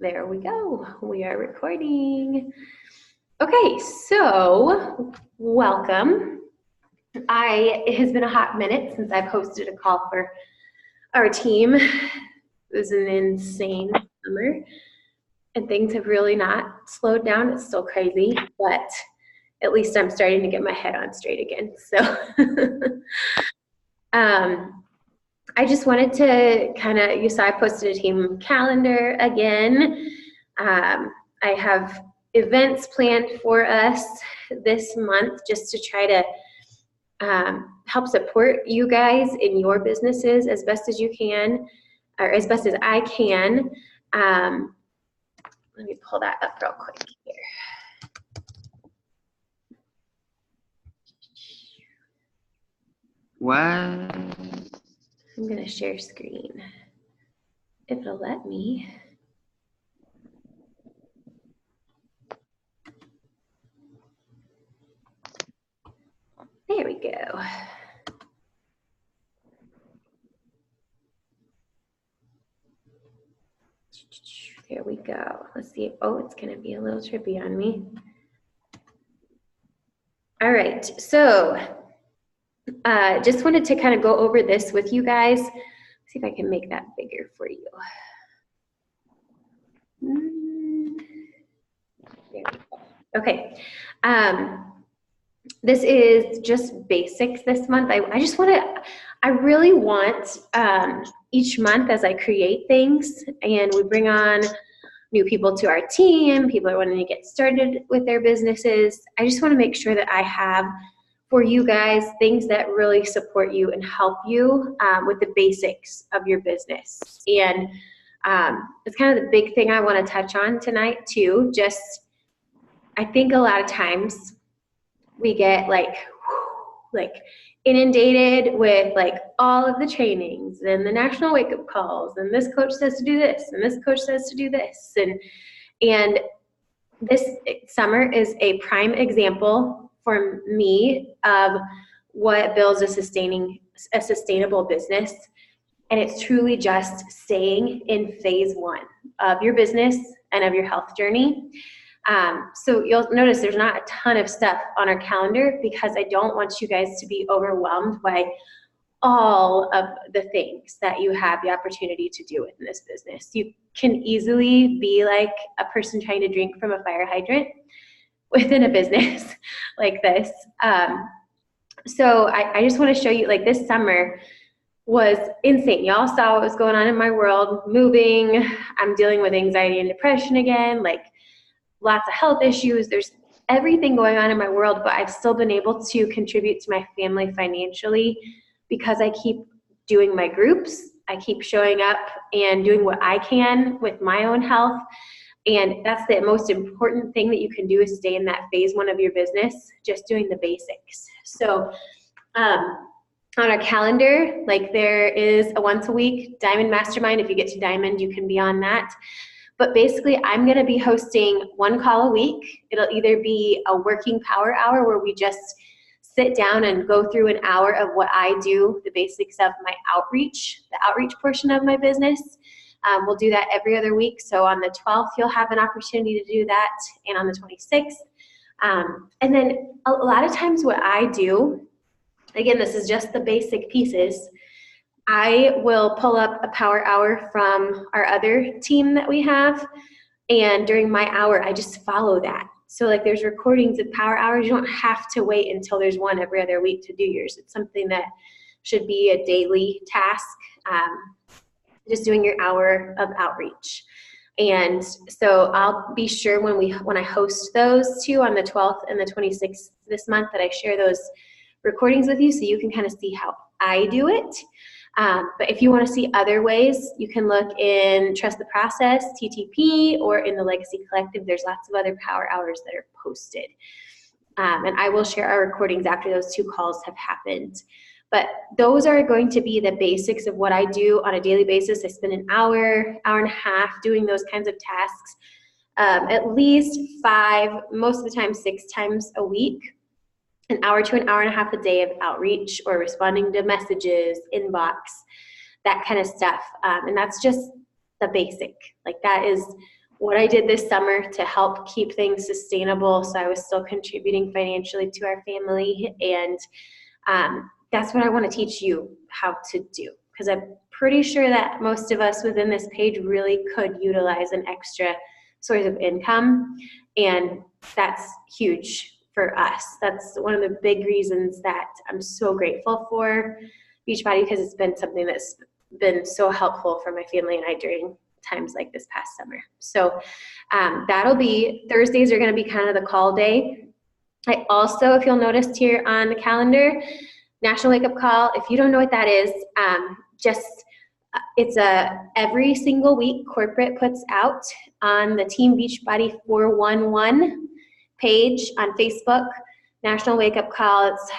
There we go. We are recording. Okay, so welcome. It has been a hot minute since I've hosted a call for our team. It was an insane summer, and things have really not slowed down. It's still crazy, but at least I'm starting to get my head on straight again. So I just wanted to you saw I posted a team calendar again. I have events planned for us this month just to try to help support you guys in your businesses as best as you can, or as best as I can. Let me pull that up real quick here. What? I'm going to share screen if it'll let me. There we go. There we go. Let's see. Oh, it's going to be a little trippy on me. All right. So just wanted to kind of go over this with you guys. Let's see if I can make that bigger for you. There we go. Okay. This is just basics this month. I really want each month as I create things and we bring on new people to our team, people are wanting to get started with their businesses, I just want to make sure that I have for you guys things that really support you and help you with the basics of your business. And it's kind of the big thing I want to touch on tonight too. I think a lot of times we get like inundated with like all of the trainings and the national wake-up calls, and this coach says to do this, and this coach says to do this, and this summer is a prime example for me of what builds a sustainable business, and it's truly just staying in phase one of your business and of your health journey. So you'll notice there's not a ton of stuff on our calendar because I don't want you guys to be overwhelmed by all of the things that you have the opportunity to do within this business. You can easily be like a person trying to drink from a fire hydrant within a business like this. So I just want to show you, like, this summer was insane. Y'all saw what was going on in my world, moving. I'm dealing with anxiety and depression again, like lots of health issues. There's everything going on in my world, but I've still been able to contribute to my family financially because I keep doing my groups. I keep showing up and doing what I can with my own health. And that's the most important thing that you can do, is stay in that phase one of your business, just doing the basics. So on our calendar, like, there is a once a week Diamond Mastermind. If you get to Diamond, you can be on that. But basically, I'm going to be hosting one call a week. It'll either be a working power hour where we just sit down and go through an hour of what I do, the basics of my outreach, the outreach portion of my business. We'll do that every other week. So on the 12th, you'll have an opportunity to do that, and on the 26th. And then a lot of times what I do, again, this is just the basic pieces, I will pull up a power hour from our other team that we have, and during my hour, I just follow that. So like, there's recordings of power hours. You don't have to wait until there's one every other week to do yours. It's something that should be a daily task, just doing your hour of outreach. And so I'll be sure when I host those two on the 12th and the 26th this month, that I share those recordings with you so you can kind of see how I do it. But if you want to see other ways, you can look in Trust the Process, TTP, or in the Legacy Collective. There's lots of other power hours that are posted. And I will share our recordings after those two calls have happened. But those are going to be the basics of what I do on a daily basis. I spend an hour, hour and a half doing those kinds of tasks, at least 5, most of the time 6 times a week. An hour to an hour and a half a day of outreach or responding to messages, inbox, that kind of stuff. And that's just the basic. Like, that is what I did this summer to help keep things sustainable so I was still contributing financially to our family. And that's what I want to teach you how to do, because I'm pretty sure that most of us within this page really could utilize an extra source of income, and that's huge for us. That's one of the big reasons that I'm so grateful for Beachbody, because it's been something that's been so helpful for my family and I during times like this past summer. So that'll be, Thursdays are going to be kind of the call day. I also, if you'll notice here on the calendar, National Wake Up Call, if you don't know what that is, it's a every single week corporate puts out on the Team Beachbody 411 page on Facebook, National Wake Up Call. It's,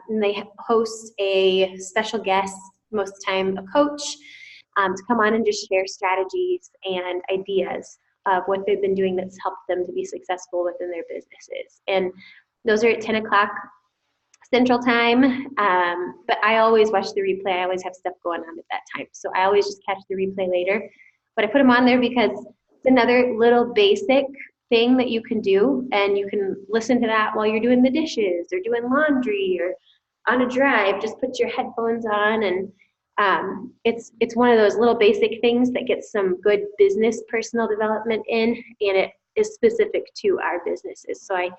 and they host a special guest, most of the time a coach, to come on and just share strategies and ideas of what they've been doing that's helped them to be successful within their businesses. And those are at 10 o'clock Central Time, but I always watch the replay. I always have stuff going on at that time, so I always just catch the replay later. But I put them on there because it's another little basic thing that you can do, and you can listen to that while you're doing the dishes or doing laundry or on a drive. Just put your headphones on, and it's one of those little basic things that gets some good business personal development in, and it is specific to our businesses. So I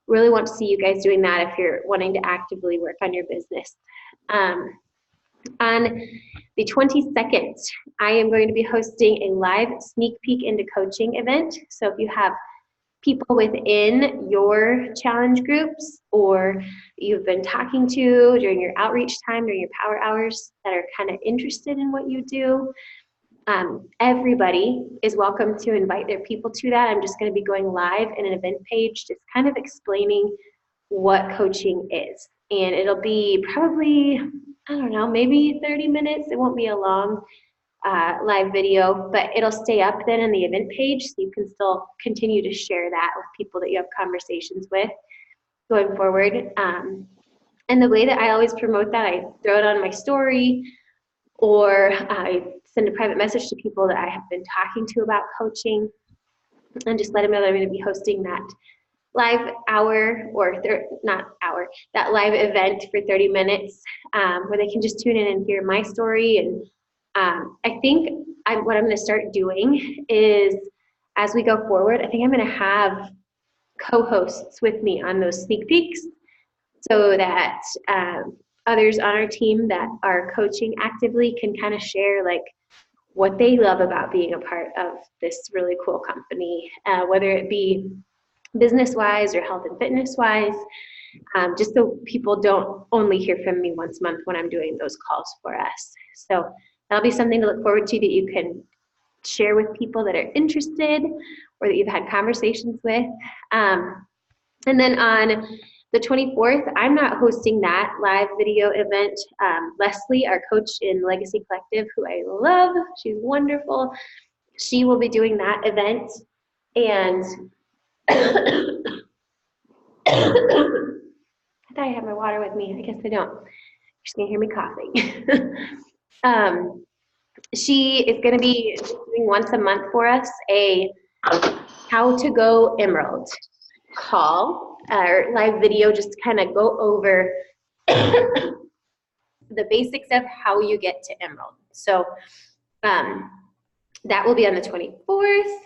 really want to see you guys doing that if you're wanting to actively work on your business. On the 22nd, I am going to be hosting a live sneak peek into coaching event. So if you have people within your challenge groups or you've been talking to during your outreach time, during your power hours, that are kind of interested in what you do, everybody is welcome to invite their people to that. I'm just going to be going live in an event page, just kind of explaining what coaching is. And it'll be probably, I don't know, maybe 30 minutes. It won't be a long live video, but it'll stay up then in the event page, so you can still continue to share that with people that you have conversations with going forward. And the way that I always promote that, I throw it on my story, or I send a private message to people that I have been talking to about coaching, and just let them know that I'm going to be hosting that live hour, or that live event for 30 minutes, where they can just tune in and hear my story. And I think what I'm going to start doing is, as we go forward, I think I'm going to have co-hosts with me on those sneak peeks, so that others on our team that are coaching actively can kind of share like what they love about being a part of this really cool company, whether it be business-wise or health and fitness-wise, just so people don't only hear from me once a month when I'm doing those calls for us. So that'll be something to look forward to, that you can share with people that are interested or that you've had conversations with. And then on the 24th, I'm not hosting that live video event. Leslie, our coach in Legacy Collective, who I love, she's wonderful, she will be doing that event. And I thought I had my water with me. I guess I don't. You're just going to hear me coughing. She is going to be doing once a month for us a How to Go Emerald call, or live video, just to kind of go over the basics of how you get to Emerald. So that will be on the 24th.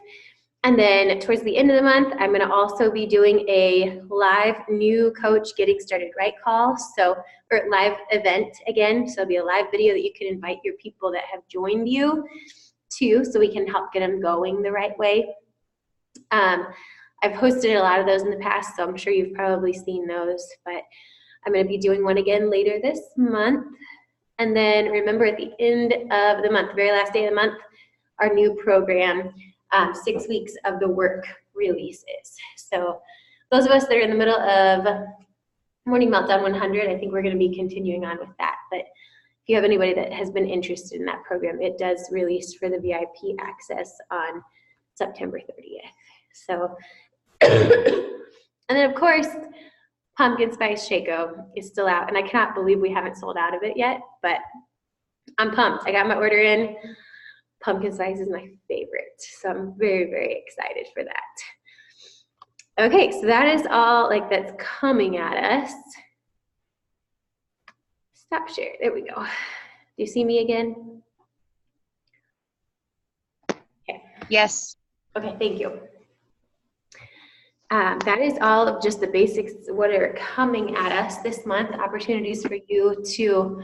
And then towards the end of the month, I'm going to also be doing a live new coach getting started right call, or live event again. So it'll be a live video that you can invite your people that have joined you to, so we can help get them going the right way. I've hosted a lot of those in the past, so I'm sure you've probably seen those, but I'm going to be doing one again later this month. And then remember, at the end of the month, the very last day of the month, our new program, 6 weeks of the work releases. So those of us that are in the middle of Morning Meltdown 100, I think we're going to be continuing on with that. But if you have anybody that has been interested in that program, it does release for the VIP access on September 30th. So, and then of course, Pumpkin Spice Shaco is still out, and I cannot believe we haven't sold out of it yet, but I'm pumped. I got my order in. pumpkin spice is my favorite. So I'm very, very excited for that. Okay, so that is all like that's coming at us. Stop share. There we go. Do you see me again? Okay. Yes. Okay, thank you. That is all of just the basics, what are coming at us this month, opportunities for you to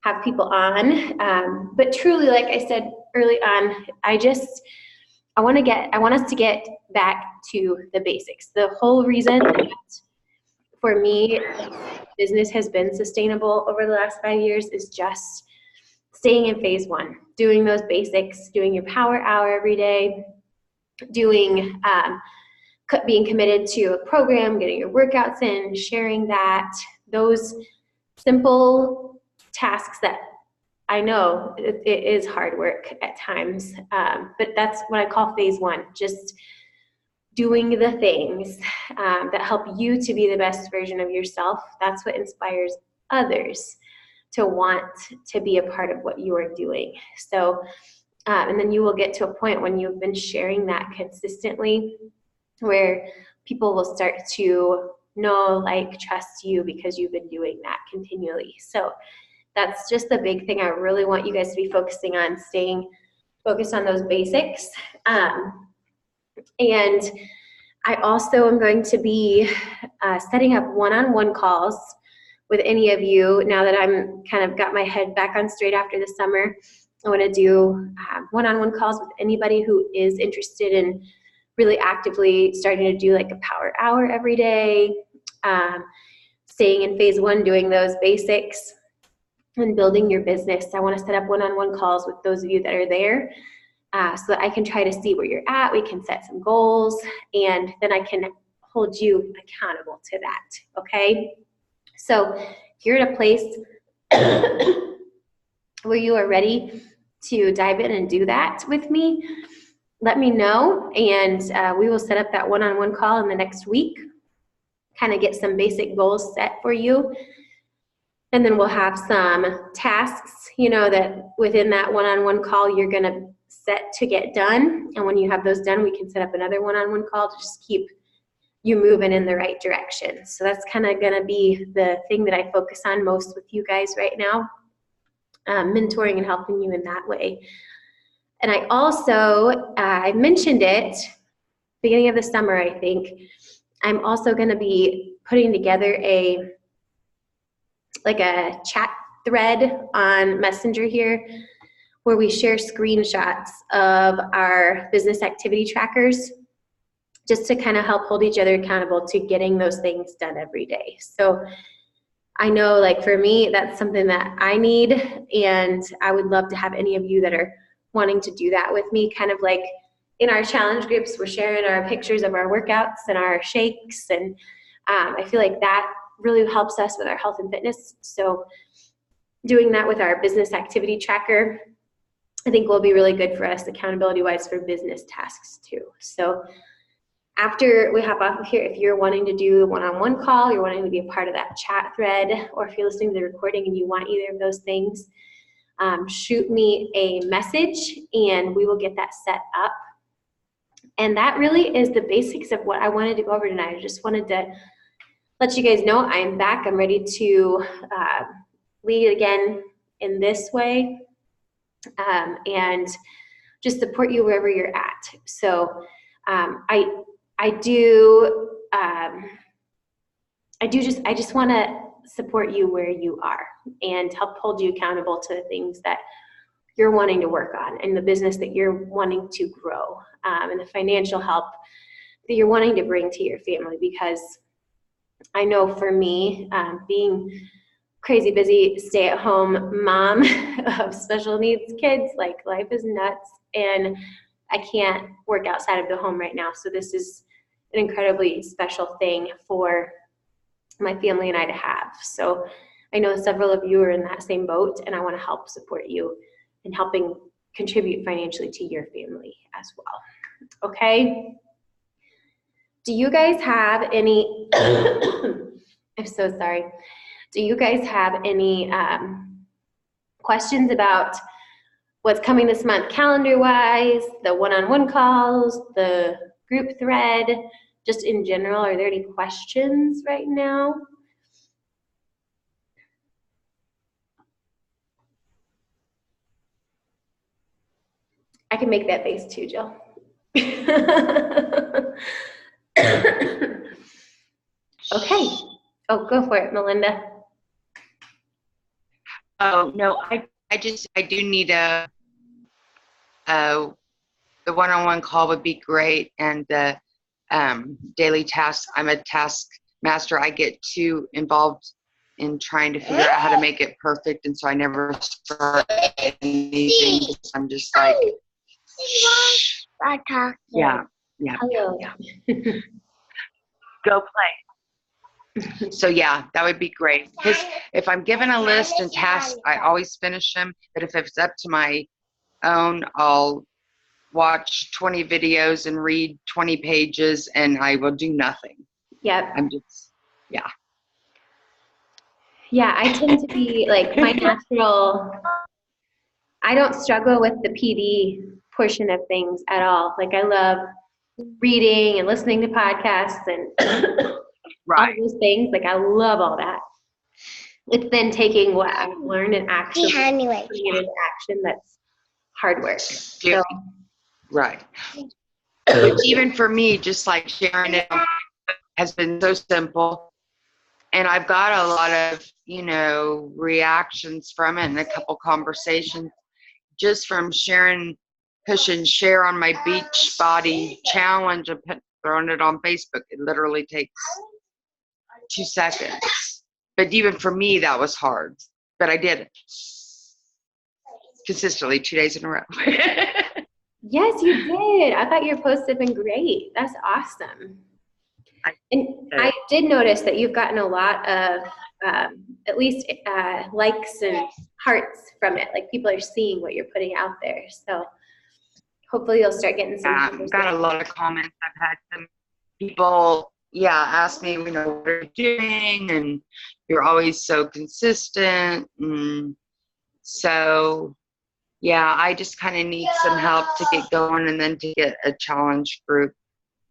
have people on. But truly, like I said early on, I want us to get back to the basics. The whole reason that for me, business has been sustainable over the last 5 years is just staying in phase one, doing those basics, doing your power hour every day, doing, being committed to a program, getting your workouts in, sharing that, those simple tasks that I know it is hard work at times, but that's what I call phase one, just doing the things that help you to be the best version of yourself. That's what inspires others to want to be a part of what you are doing. So, and then you will get to a point when you've been sharing that consistently where people will start to know, like, trust you because you've been doing that continually. So that's just the big thing I really want you guys to be focusing on, staying focused on those basics. And I also am going to be setting up one-on-one calls with any of you now that I'm kind of got my head back on straight after the summer. I want to do one-on-one calls with anybody who is interested in really actively starting to do like a power hour every day, staying in phase one, doing those basics and building your business. I want to set up one-on-one calls with those of you that are there so that I can try to see where you're at. We can set some goals and then I can hold you accountable to that, okay? So if you're at a place where you are ready to dive in and do that with me, let me know, and we will set up that one-on-one call in the next week, kind of get some basic goals set for you. And then we'll have some tasks, you know, that within that one-on-one call you're going to set to get done. And when you have those done, we can set up another one-on-one call to just keep you moving in the right direction. So that's kind of going to be the thing that I focus on most with you guys right now, mentoring and helping you in that way. And I also, I mentioned it beginning of the summer, I think, I'm also going to be putting together a chat thread on Messenger here where we share screenshots of our business activity trackers just to kind of help hold each other accountable to getting those things done every day. So I know, like, for me, that's something that I need, and I would love to have any of you that are wanting to do that with me, kind of like in our challenge groups, we're sharing our pictures of our workouts and our shakes, and I feel like that really helps us with our health and fitness. So doing that with our business activity tracker, I think will be really good for us accountability-wise for business tasks too. So after we hop off of here, if you're wanting to do a one-on-one call, you're wanting to be a part of that chat thread, or if you're listening to the recording and you want either of those things, shoot me a message and we will get that set up. And that really is the basics of what I wanted to go over tonight. I just wanted to let you guys know I'm back. I'm ready to lead again in this way and just support you wherever you're at. So I just want to support you where you are and help hold you accountable to the things that you're wanting to work on and the business that you're wanting to grow, and the financial help that you're wanting to bring to your family. Because I know for me, being crazy busy stay-at-home mom of special needs kids, like, life is nuts and I can't work outside of the home right now. So this is an incredibly special thing for my family and I to have. So I know several of you are in that same boat, and I want to help support you in helping contribute financially to your family as well. Okay? Do you guys have any, I'm so sorry. Do you guys have any questions about what's coming this month calendar-wise, the one-on-one calls, the group thread, just in general. Are there any questions right now? I can make that face too, Jill. Okay. Oh, go for it, Melinda. Oh, no, I do need the one-on-one call would be great, and the daily tasks. I'm a task master. I get too involved in trying to figure out how to make it perfect, and so I never start anything. I'm just like, yeah. Hello. Go play. So yeah, that would be great. Because if I'm given a list and tasks, I always finish them. But if it's up to my own, I'll watch 20 videos and read 20 pages, and I will do nothing. Yep. I'm just, yeah. Yeah, I tend to be like my natural, I don't struggle with the PD portion of things at all. Like I love reading and listening to podcasts and all those things. Like I love all that. It's then taking what I've learned and actually putting it into action that's hard work. So. Right. Which even for me, just like sharing it has been so simple. And I've got a lot of, reactions from it and a couple conversations just from sharing, push and share on my beach body challenge and throwing it on Facebook. It literally takes 2 seconds. But even for me, that was hard. But I did it consistently 2 days in a row. Yes, you did. I thought your posts have been great. That's awesome. And I did notice that you've gotten a lot of at least likes and hearts from it. Like people are seeing what you're putting out there. So hopefully you'll start getting some. I've got a lot of comments. I've had some people, ask me, what are you doing? And you're always so consistent. And so, I just kind of need some help to get going and then to get a challenge group.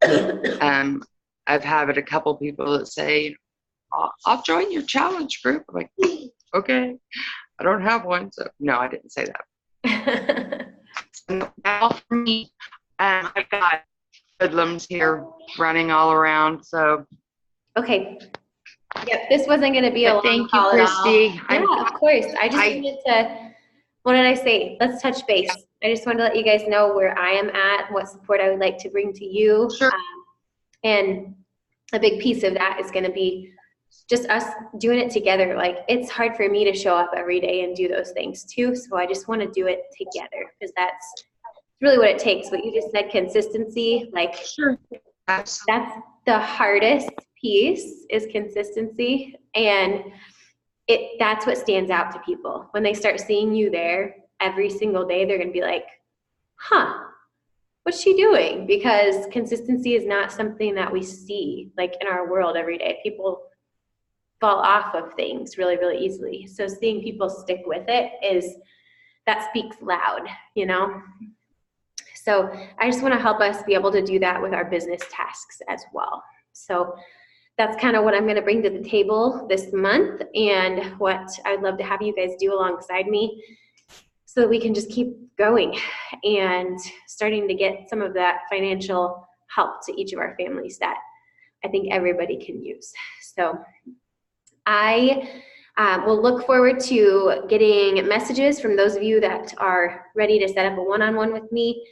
I've had a couple people that say, I'll join your challenge group. I'm like, okay, I don't have one. So no, I didn't say that. Now for me, I've got hoodlums here running all around. So okay. Yep, this wasn't going to be a long call at all. Thank you, Christy. Yeah, of course. I just wanted to, what did I say? Let's touch base. I just wanted to let you guys know where I am at, what support I would like to bring to you. Sure. And a big piece of that is going to be just us doing it together. Like it's hard for me to show up every day and do those things too. So I just want to do it together because that's really what it takes. What you just said, consistency, like sure. That's the hardest piece is consistency. And that's what stands out to people. When they start seeing you there every single day, they're going to be like, huh, what's she doing? Because consistency is not something that we see like in our world every day. People fall off of things really, really easily. So seeing people stick with it that speaks loud, So I just want to help us be able to do that with our business tasks as well. So that's kind of what I'm going to bring to the table this month and what I'd love to have you guys do alongside me so that we can just keep going and starting to get some of that financial help to each of our families that I think everybody can use. So I will look forward to getting messages from those of you that are ready to set up a one-on-one with me.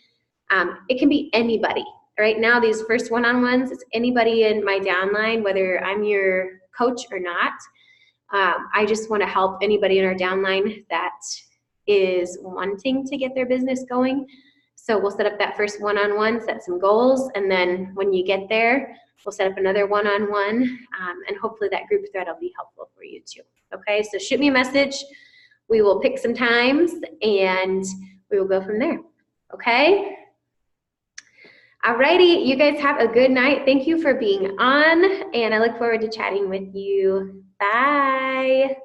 It can be anybody. Right now, these first one-on-ones, it's anybody in my downline, whether I'm your coach or not. I just want to help anybody in our downline that is wanting to get their business going. So we'll set up that first one-on-one, set some goals, and then when you get there, we'll set up another one-on-one, and hopefully that group thread will be helpful for you too. Okay, so shoot me a message. We will pick some times, and we will go from there. Okay? Alrighty, you guys have a good night. Thank you for being on, and I look forward to chatting with you. Bye.